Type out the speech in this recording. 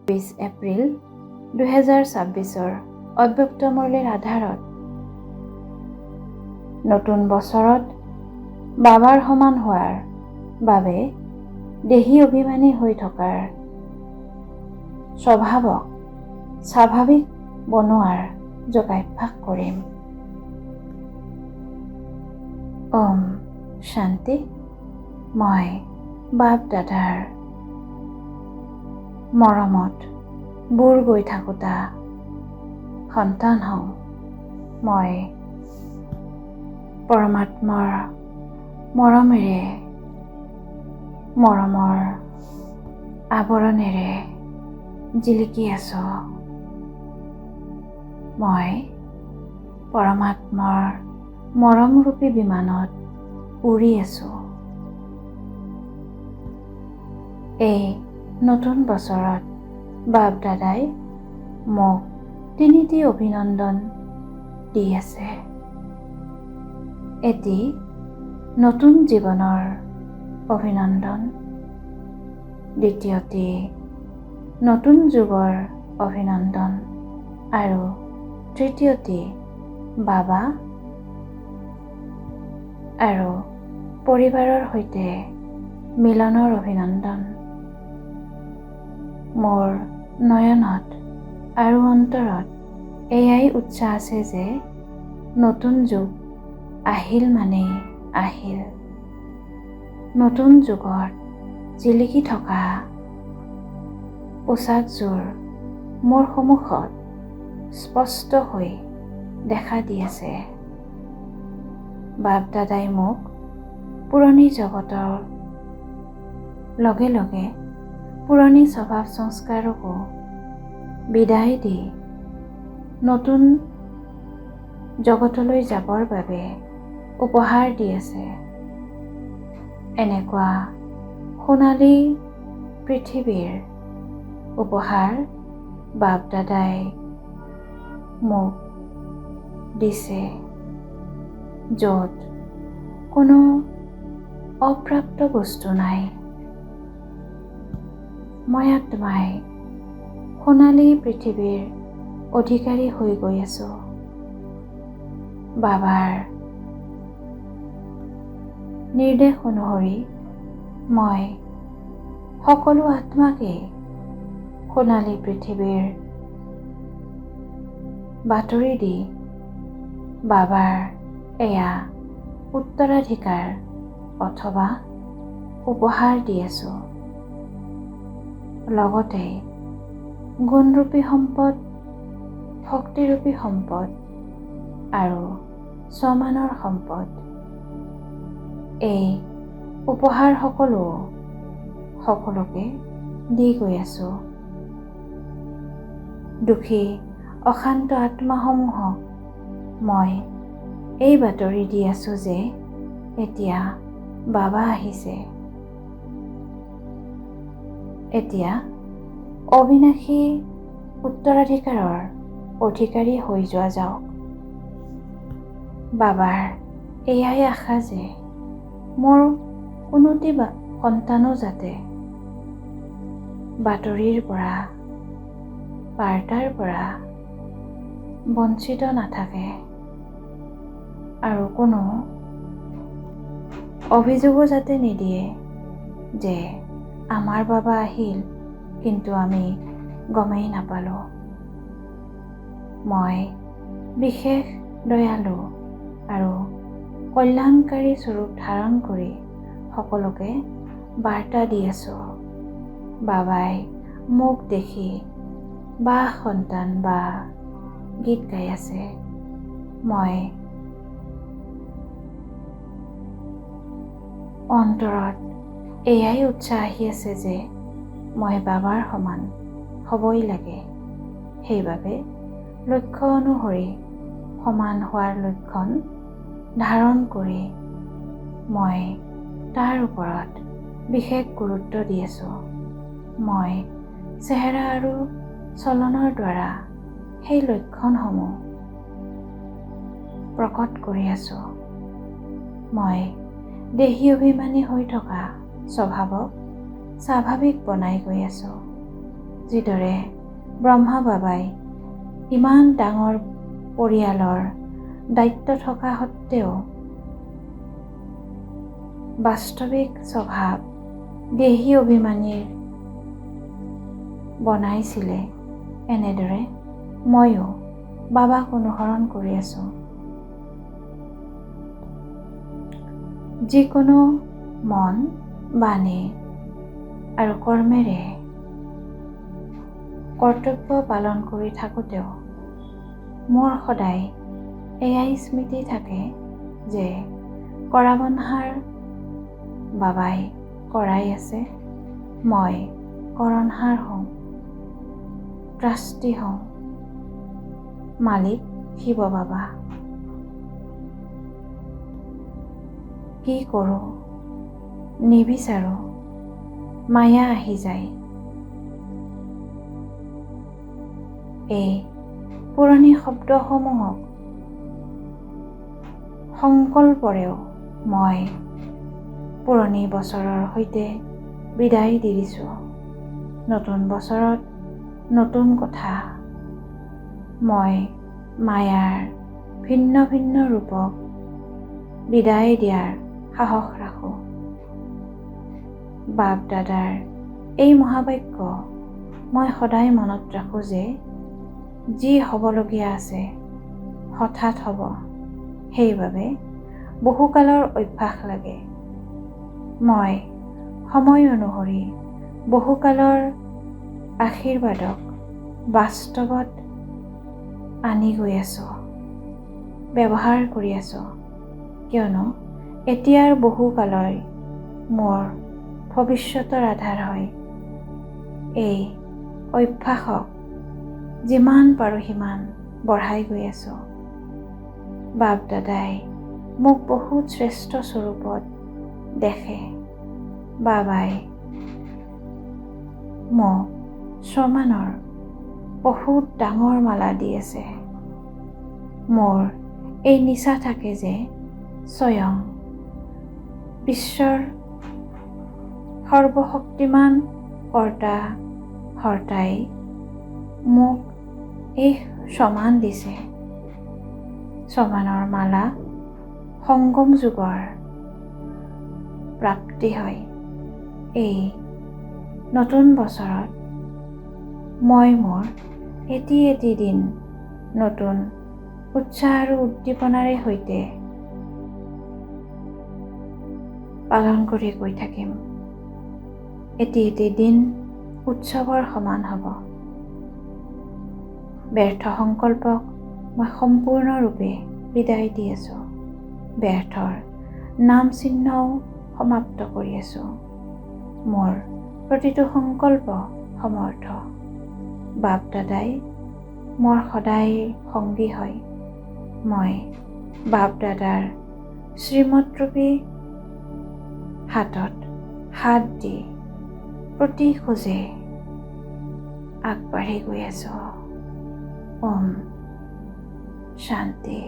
20 এপ্ৰিল 2026 অব্যক্ত মুৰলীৰ আধাৰত নতুন বছৰত বাবাৰ সমান হোৱাৰ বাবে দেহী অভিমানী হৈ থকাৰ স্বভাৱক স্বাভাৱিক বনোৱাৰ যোগাভ্যাস কৰিম। ওম শান্তি। মই বাপ দাদাৰ মৰমত বুৰ গৈ থাকোঁতা সন্তান হওঁ। মই পৰমাত্মাৰ মৰমেৰে মৰমৰ আৱৰণেৰে জিলিকি আছোঁ। মই পৰমাত্মাৰ মৰমৰূপী বিমানত উৰি আছোঁ। এই নতুন বছৰত বাপ দাদাই মোক তিনিটি অভিনন্দন দি আছে। এটি নতুন জীৱনৰ অভিনন্দন, দ্বিতীয়টি নতুন যুগৰ অভিনন্দন আৰু তৃতীয়টি বাবা আৰু পৰিবাৰৰ সৈতে মিলনৰ অভিনন্দন। মোৰ নয়নত আৰু অন্তৰত এয়াই উৎসাহ আছে যে নতুন যুগ আহিল মানে আহিল। নতুন যুগত জিলিকি থকা পোচাকযোৰ মোৰ সন্মুখত স্পষ্ট হৈ দেখা দি আছে। বাপ দাদাই মোক পুৰণি জগতৰ লগে লগে পুৰণি স্বভাৱ সংস্কাৰকো বিদায় দি নতুন জগতলৈ যাবৰ বাবে উপহাৰ দি আছে। এনেকুৱা সোণালী পৃথিৱীৰ উপহাৰ বাপ দাদাই মোক দিছে, য'ত কোনো অপ্ৰাপ্ত বস্তু নাই। মই আত্মাই সোণালী পৃথিৱীৰ অধিকাৰী হৈ গৈ আছোঁ। বাবাৰ নিৰ্দেশ অনুসৰি মই সকলো আত্মাকে সোণালী পৃথিৱীৰ বাতৰি দি বাবাৰ এয়া উত্তৰাধিকাৰ অথবা উপহাৰ দি আছোঁ। লগতে গুণৰূপী সম্পদ, শক্তিৰূপী সম্পদ আৰু স্বমানৰ সম্পদ, এই উপহাৰ সকলোকে দি গৈ আছোঁ। দুখী অশান্ত আত্মাসমূহক মই এই বাতৰি দি আছোঁ যে এতিয়া বাবা আহিছে। এতিয়া অবিনাশী উত্তৰাধিকাৰৰ অধিকাৰী হৈ যোৱা যাওক। বাবাৰ এয়াই আশা যে মোৰ কোনোটি সন্তানো যাতে বাতৰিৰ পৰা, বাৰ্তাৰ পৰা বঞ্চিত নাথাকে আৰু কোনো অভিযোগো যাতে নিদিয়ে যে আমাৰ বাবা আহিল কিন্তু আমি গমেই নাপালোঁ। মই বিশেষ দয়ালু আৰু কল্যাণকাৰী স্বৰূপ ধাৰণ কৰি সকলোকে বাৰ্তা দি আছোঁ। বাবাই মোক দেখি বা সন্তান বা গীত গাই আছে। মই অন্তৰত এয়াই উৎসাহ আহি আছে যে মই বাবাৰ সমান হ'বই লাগে। সেইবাবে লক্ষ্য অনুসৰি সমান হোৱাৰ লক্ষণ ধাৰণ কৰি মই তাৰ ওপৰত বিশেষ গুৰুত্ব দি আছোঁ। মই চেহেৰা আৰু চলনৰ দ্বাৰা সেই লক্ষণসমূহ প্ৰকট কৰি আছোঁ। মই দেহী অভিমানী হৈ থকা স্বভাৱক স্বাভাৱিক বনাই গৈ আছোঁ। যিদৰে ব্ৰহ্মা বাবাই ইমান ডাঙৰ পৰিয়ালৰ দায়িত্ব থকা সত্ত্বেও বাস্তৱিক স্বভাৱ দেহী অভিমানীৰ বনাইছিলে, এনেদৰে ময়ো বাবাক অনুসৰণ কৰি আছোঁ। যিকোনো মন, বাণী আৰু কৰ্মেৰে কৰ্তব্য পালন কৰি থাকোঁতেও মোৰ সদায় এয়াই স্মৃতি থাকে যে কৰাবনহাৰ বাবাই কৰাই আছে, মই কৰণহাৰ হওঁ, ট্ৰাষ্টি হওঁ, মালিক শিৱ বাবা। কি কৰোঁ নিবিচাৰোঁ, মায়া আহি যায়। এই পুৰণি শব্দসমূহক সংকল্পৰেও মই পুৰণি বছৰৰ সৈতে বিদায় দি দিছোঁ। নতুন বছৰত নতুন কথা। মই মায়াৰ ভিন্ন ভিন্ন ৰূপক বিদায় দিয়াৰ সাহস ৰাখোঁ। বাপ দাদাৰ এই মহাবাক্য মই সদায় মনত ৰাখোঁ যে যি হ'বলগীয়া আছে হঠাৎ হ'ব, সেইবাবে বহুকালৰ অভ্যাস লাগে। মই সময় অনুসৰি বহুকালৰ আশীৰ্বাদক বাস্তৱত আনি গৈ আছোঁ, ব্যৱহাৰ কৰি আছোঁ, কিয়নো এতিয়াৰ বহুকালই মোৰ ভৱিষ্যতৰ আধাৰ হয়। এই অভ্যাসক যিমান পাৰোঁ সিমান বঢ়াই গৈ আছোঁ। বাপ দাদাই মোক বহুত শ্ৰেষ্ঠ স্বৰূপত দেখে। বাবাই মোক সমানৰ বহুত ডাঙৰ মালা দি আছে। মোৰ এই নিচা থাকে যে স্বয়ং বিশ্বৰ সৰ্বশক্তিমান কৰ্তা হৰ্তাই মোক এই সমান দিছে। সমানৰ মালা সংগম যুগৰ প্ৰাপ্তি হয়। এই নতুন বছৰত মই মোৰ এটি এটি দিন নতুন উৎসাহ আৰু উদ্দীপনাৰে সৈতে পালন কৰি গৈ থাকিম। এটি এটি দিন উৎসৱৰ সমান হ'ব। ব্যৰ্থ সংকল্পক মই সম্পূৰ্ণৰূপে বিদায় দি আছোঁ। ব্যৰ্থৰ নাম চিহ্নও সমাপ্ত কৰি আছোঁ। মোৰ প্ৰতিটো সংকল্প সমৰ্থ। বাপ দাদাই মোৰ সদায় সংগী হয়। মই বাপ দাদাৰ শ্ৰীমতৰূপী হাতত হাত দি প্ৰতি খোজে আগবাঢ়ি গৈ আছোঁ। ওম শান্তি।